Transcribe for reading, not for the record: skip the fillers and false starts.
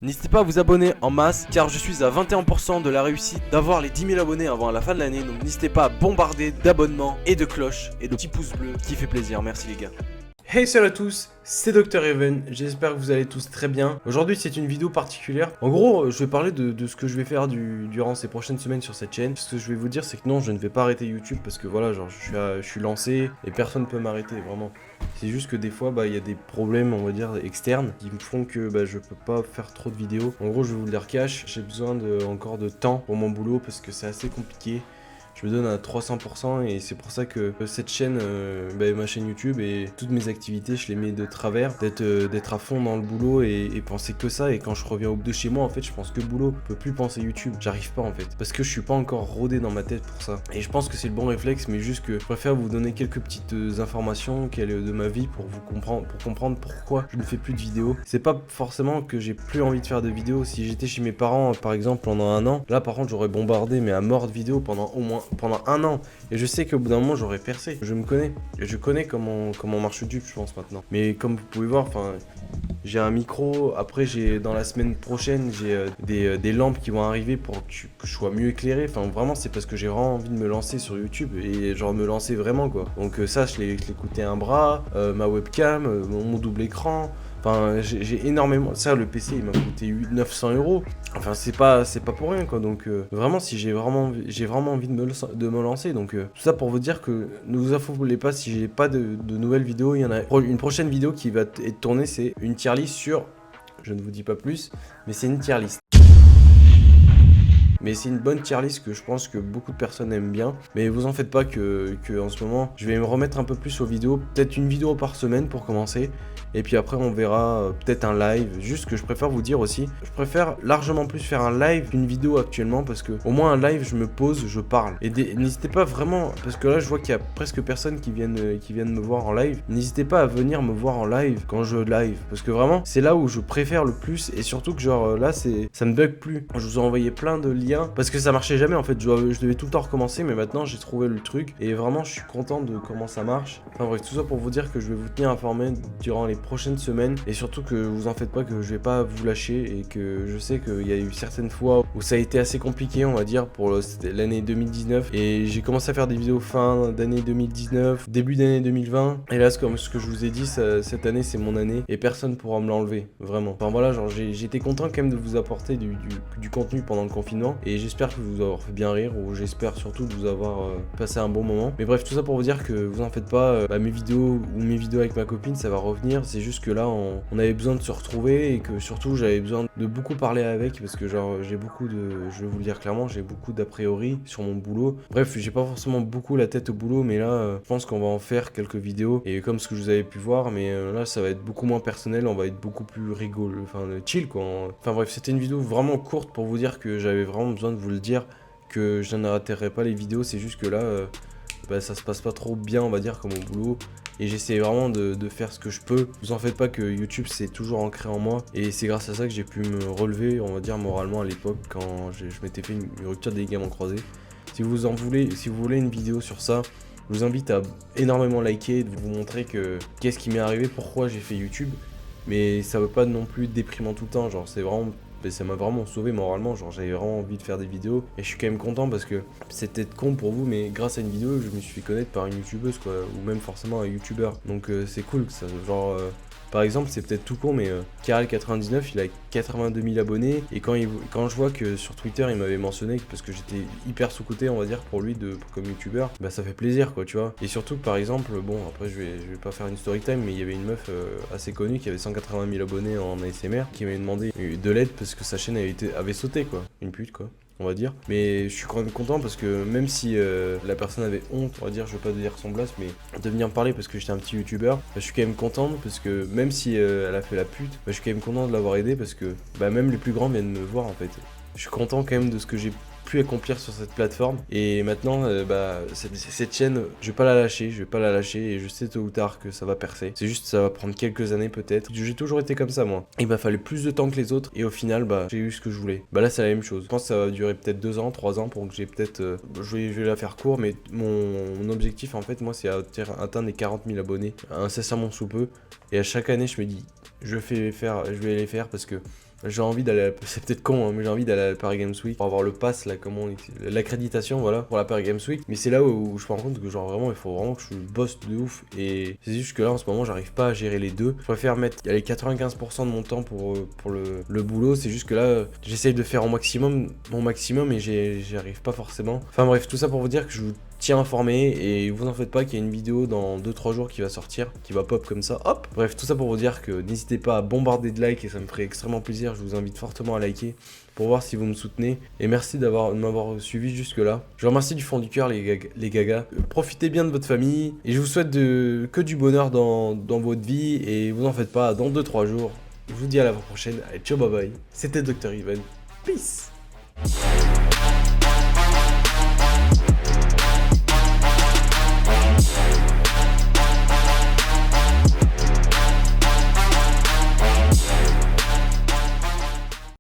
N'hésitez pas à vous abonner en masse car je suis à 21% de la réussite d'avoir les 10 000 abonnés avant la fin de l'année. Donc n'hésitez pas à bombarder d'abonnements et de cloches et de petits pouces bleus qui fait plaisir. Merci les gars. Hey salut à tous, c'est Dr Even, j'espère que vous allez tous très bien. Aujourd'hui c'est une vidéo particulière. En gros je vais parler de ce que je vais faire durant ces prochaines semaines sur cette chaîne. Ce que je vais vous dire c'est que non, je ne vais pas arrêter YouTube parce que voilà, genre je suis lancé et personne ne peut m'arrêter vraiment. C'est juste que des fois il y a des problèmes on va dire externes qui me font que je peux pas faire trop de vidéos. En gros je vais vous les recache, j'ai besoin encore de temps pour mon boulot parce que c'est assez compliqué. Je me donne à 300% et c'est pour ça que cette chaîne, ma chaîne YouTube et toutes mes activités, je les mets de travers, d'être à fond dans le boulot et penser que ça. Et quand je reviens de chez moi, en fait, je pense que boulot, je peux plus penser YouTube. J'arrive pas en fait, parce que je suis pas encore rodé dans ma tête pour ça. Et je pense que c'est le bon réflexe, mais juste que je préfère vous donner quelques petites informations de ma vie pour comprendre pourquoi je ne fais plus de vidéos. C'est pas forcément que j'ai plus envie de faire de vidéos. Si j'étais chez mes parents, par exemple, pendant un an, là par contre j'aurais bombardé mais à mort de vidéos pendant un an, et je sais qu'au bout d'un moment j'aurais percé. Je me connais et je connais comment marche YouTube, je pense maintenant. Mais comme vous pouvez voir, j'ai un micro. Après dans la semaine prochaine j'ai des lampes qui vont arriver pour que je sois mieux éclairé. Vraiment c'est parce que j'ai vraiment envie de me lancer sur YouTube et genre me lancer vraiment quoi. Donc ça je l'ai coûté un bras, ma webcam, mon double écran. J'ai énormément. Ça, le PC, il m'a coûté 900 euros. C'est pas pour rien, quoi. Donc, vraiment, si j'ai vraiment envie de me lancer. Donc, tout ça pour vous dire que ne vous affolez pas si j'ai pas de nouvelles vidéos. Il y en a une prochaine vidéo qui va être tournée. C'est une tier list sur. Je ne vous dis pas plus, mais c'est une tier list. Mais c'est une bonne tier list que je pense que beaucoup de personnes aiment bien. Mais vous en faites pas que en ce moment, je vais me remettre un peu plus aux vidéos. Peut-être une vidéo par semaine pour commencer. Et puis après, on verra peut-être un live. Juste que je préfère vous dire aussi, je préfère largement plus faire un live qu'une vidéo actuellement. Parce que au moins un live, je me pose, je parle. Et n'hésitez pas vraiment, parce que là, je vois qu'il y a presque personne qui viennent me voir en live. N'hésitez pas à venir me voir en live quand je live. Parce que vraiment, c'est là où je préfère le plus. Et surtout que genre là, ça me bug plus. Je vous ai envoyé plein de liens. Parce que ça marchait jamais en fait. Je devais tout le temps recommencer. Mais maintenant, j'ai trouvé le truc. Et vraiment, je suis content de comment ça marche. Bref, tout ça pour vous dire que je vais vous tenir informé durant les prochaines semaines, et surtout que vous en faites pas, que je vais pas vous lâcher, et que je sais qu'il y a eu certaines fois où ça a été assez compliqué on va dire pour l'année 2019, et j'ai commencé à faire des vidéos fin d'année 2019, début d'année 2020, et là comme ce que je vous ai dit, cette année c'est mon année et personne pourra me l'enlever, vraiment. Voilà, genre j'étais content quand même de vous apporter du contenu pendant le confinement, et j'espère que vous avoir fait bien rire, ou j'espère surtout de vous avoir passé un bon moment. Mais bref, tout ça pour vous dire que vous en faites pas, mes vidéos avec ma copine, ça va revenir. C'est juste que là on avait besoin de se retrouver, et que surtout j'avais besoin de beaucoup parler avec, parce que genre je vais vous le dire clairement, j'ai beaucoup d'a priori sur mon boulot. Bref, j'ai pas forcément beaucoup la tête au boulot, mais là je pense qu'on va en faire quelques vidéos, et comme ce que vous avez pu voir, mais là ça va être beaucoup moins personnel, on va être beaucoup plus rigolo, chill quoi. Bref, c'était une vidéo vraiment courte pour vous dire que j'avais vraiment besoin de vous le dire, que je n'arrêterai pas les vidéos. C'est juste que là ça se passe pas trop bien on va dire comme au boulot, et j'essaie vraiment de faire ce que je peux. Vous en faites pas que YouTube c'est toujours ancré en moi, et c'est grâce à ça que j'ai pu me relever on va dire moralement à l'époque, quand je m'étais fait une rupture des ligaments croisés. Si vous voulez une vidéo sur ça, je vous invite à énormément liker, de vous montrer qu'est-ce qui m'est arrivé, pourquoi j'ai fait YouTube. Mais ça veut pas non plus être déprimant tout le temps, genre ça m'a vraiment sauvé moralement, genre j'avais vraiment envie de faire des vidéos, et je suis quand même content parce que c'est peut-être con pour vous, mais grâce à une vidéo je me suis fait connaître par une youtubeuse quoi, ou même forcément un youtubeur. Donc c'est cool que ça, par exemple, c'est peut-être tout con, mais Karal99, il a 82 000 abonnés, et quand je vois que sur Twitter il m'avait mentionné, parce que j'étais hyper sous-coté on va dire pour lui comme youtubeur, ça fait plaisir quoi, tu vois. Et surtout que par exemple, bon après je vais pas faire une story time, mais il y avait une meuf assez connue qui avait 180 000 abonnés en ASMR, qui m'avait demandé de l'aide parce que sa chaîne avait sauté quoi, une pute quoi, on va dire. Mais je suis quand même content parce que même si la personne avait honte, on va dire, je veux pas dire son blast, mais de venir me parler parce que j'étais un petit youtubeur, je suis quand même content parce que même si elle a fait la pute, je suis quand même content de l'avoir aidé, parce que même les plus grands viennent me voir en fait. Je suis content quand même de ce que j'ai pu accomplir sur cette plateforme, et maintenant cette chaîne je vais pas la lâcher, et je sais tôt ou tard que ça va percer. C'est juste ça va prendre quelques années peut-être. J'ai toujours été comme ça moi, il m'a fallu plus de temps que les autres, et au final j'ai eu ce que je voulais. Là c'est la même chose, je pense que ça va durer peut-être 2 ans, 3 ans pour que j'ai peut-être je vais la faire court, mais mon objectif en fait moi c'est atteindre les 40 000 abonnés incessamment sous peu, et à chaque année je me dis je vais les faire parce que J'ai envie d'aller, c'est peut-être con, hein, mais j'ai envie d'aller à la Paris Games Week pour avoir le pass, là, l'accréditation, voilà, pour la Paris Games Week. Mais c'est là où je me rends compte que genre vraiment, il faut vraiment que je bosse de ouf. Et c'est juste que là, en ce moment, j'arrive pas à gérer les deux. Je préfère mettre les 95% de mon temps pour le boulot. C'est juste que là, j'essaye de faire mon maximum et j'y arrive pas forcément. Enfin bref, tout ça pour vous dire que je vous tiens informé et vous en faites pas qu'il y a une vidéo dans 2-3 jours qui va sortir, qui va pop comme ça, hop. Bref, tout ça pour vous dire que n'hésitez pas à bombarder de likes et ça me ferait extrêmement plaisir. Je vous invite fortement à liker pour voir si vous me soutenez. Et merci de m'avoir suivi jusque là. Je vous remercie du fond du cœur les gagas. Profitez bien de votre famille et je vous souhaite que du bonheur dans votre vie et vous en faites pas, dans 2-3 jours. Je vous dis à la prochaine. Allez, ciao, bye bye. C'était Dr. Even. Peace.